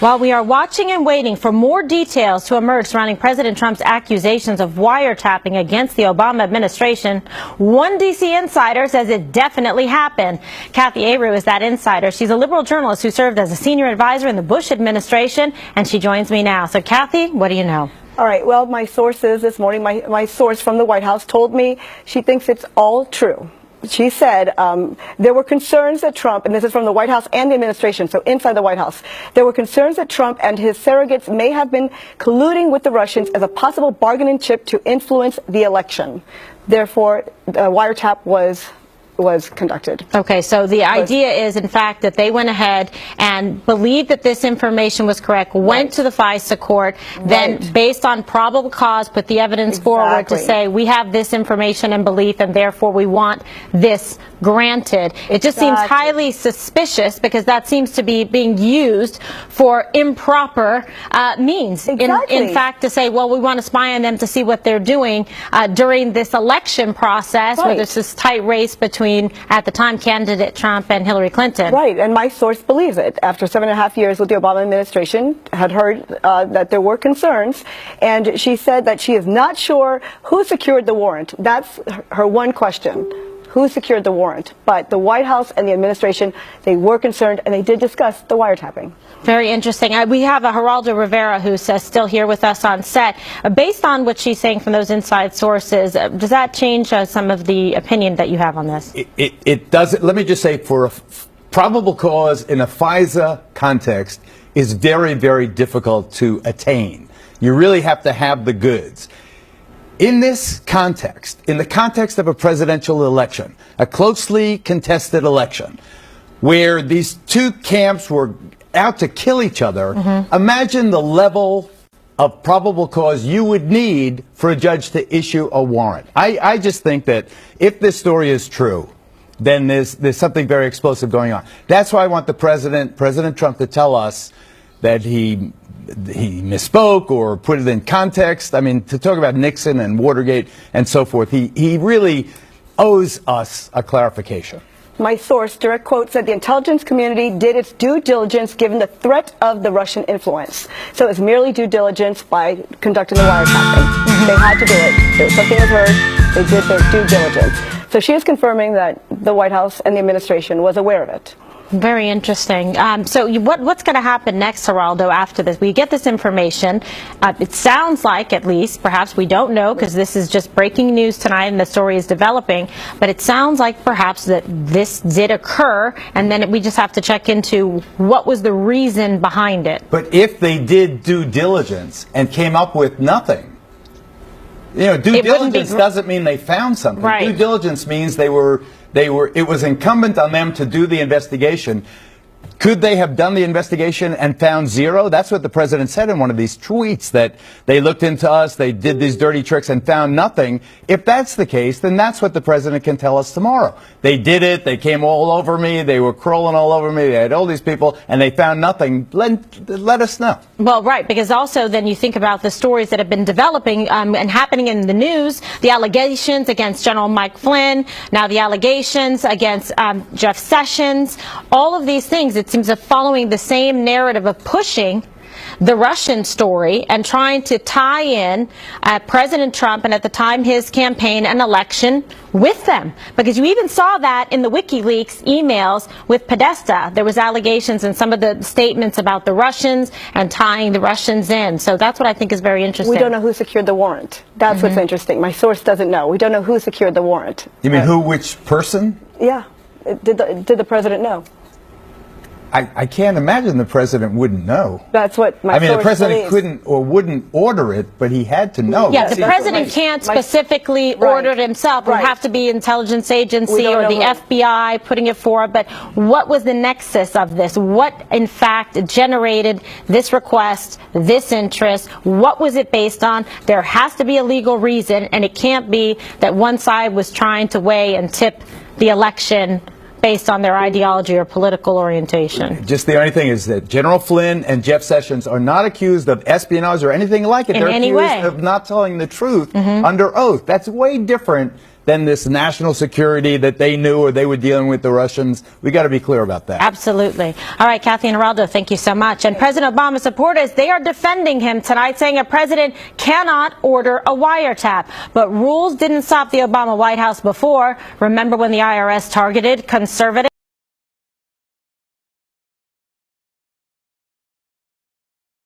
While we are watching and waiting for more details to emerge surrounding President Trump's accusations of wiretapping against the Obama administration, one D.C. insider says it definitely happened. Kathy Abreu is that insider. She's a liberal journalist who served as a senior advisor in the Bush administration, and she joins me now. So, Kathy, what do you know? All right. Well, my sources this morning, my source from the White House told me she thinks it's all true. She said there were concerns that Trump, and this is from the White House and the administration, so inside the White House, there were concerns that Trump and his surrogates may have been colluding with the Russians as a possible bargaining chip to influence the election. Therefore, the wiretap was conducted. Okay, so the idea is, in fact, that they went ahead and believed that this information was correct, went to the FISA court, then, based on probable cause, put the evidence forward to say, we have this information and belief, and therefore we want this granted. It just seems highly suspicious, because that seems to be being used for improper means. In fact, to say, well, we want to spy on them to see what they're doing during this election process, where there's this tight race between, at the time, candidate Trump and Hillary Clinton. Right, and my source believes it. After 7.5 years with the Obama administration, had heard that there were concerns, and she said that she is not sure who secured the warrant. That's her one question. Who secured the warrant? But the White House and the administration, they were concerned, and they did discuss the wiretapping. Very interesting. We have a Geraldo Rivera who's still here with us on set. Based on what she's saying from those inside sources, does that change some of the opinion that you have on this? It doesn't. Let me just say, for a probable cause in a FISA context is very, very difficult to attain. You really have to have the goods. In this context, in the context of a presidential election, a closely contested election, where these two camps were out to kill each other, imagine the level of probable cause you would need for a judge to issue a warrant. I just think that if this story is true, then there's something very explosive going on. That's why I want President Trump, to tell us that he misspoke or put it in context. I mean, to talk about Nixon and Watergate and so forth, he really owes us a clarification. My source, direct quote, said the intelligence community did its due diligence given the threat of the Russian influence. So it's merely due diligence by conducting the wiretapping. They had to do it. Something was heard. They did their due diligence. So she is confirming that the White House and the administration was aware of it. Very interesting. So what's going to happen next, Geraldo, after this? We get this information. It sounds like, at least, perhaps we don't know, because this is just breaking news tonight and the story is developing, but it sounds like perhaps that this did occur, and then we just have to check into what was the reason behind it. But if they did due diligence and came up with nothing, you know, due diligence doesn't mean they found something. Right. Due diligence means it was incumbent on them to do the investigation. Could they have done the investigation and found zero? That's what the president said in one of these tweets, that they looked into us, they did these dirty tricks and found nothing. If that's the case, then that's what the president can tell us tomorrow. They did it, they came all over me, they were crawling all over me, they had all these people, and they found nothing. Let us know. Well, right, because also then you think about the stories that have been developing and happening in the news, the allegations against General Mike Flynn, now the allegations against Jeff Sessions, all of these things. It seems that following the same narrative of pushing the Russian story and trying to tie in President Trump and, at the time, his campaign and election with them. Because you even saw that in the WikiLeaks emails with Podesta. There was allegations and some of the statements about the Russians and tying the Russians in. So that's what I think is very interesting. We don't know who secured the warrant. That's what's interesting. My source doesn't know. We don't know who secured the warrant. You mean who, which person? Yeah. Did the president know? I can't imagine the president wouldn't know. That's what my source believes. The president couldn't or wouldn't order it, but he had to know. Yeah, the president can't specifically order it himself. It would have to be intelligence agency or the FBI putting it forward. But what was the nexus of this? What, in fact, generated this request, this interest? What was it based on? There has to be a legal reason, and it can't be that one side was trying to weigh and tip the election based on their ideology or political orientation. Just the only thing is that General Flynn and Jeff Sessions are not accused of espionage or anything like it. They're accused of not telling the truth under oath. That's way different than this national security that they knew or they were dealing with the Russians. We got to be clear about that. Absolutely. All right, Kathy and Geraldo, thank you so much. And President Obama's supporters, they are defending him tonight, saying a president cannot order a wiretap. But rules didn't stop the Obama White House before. Remember when the IRS targeted conservatives?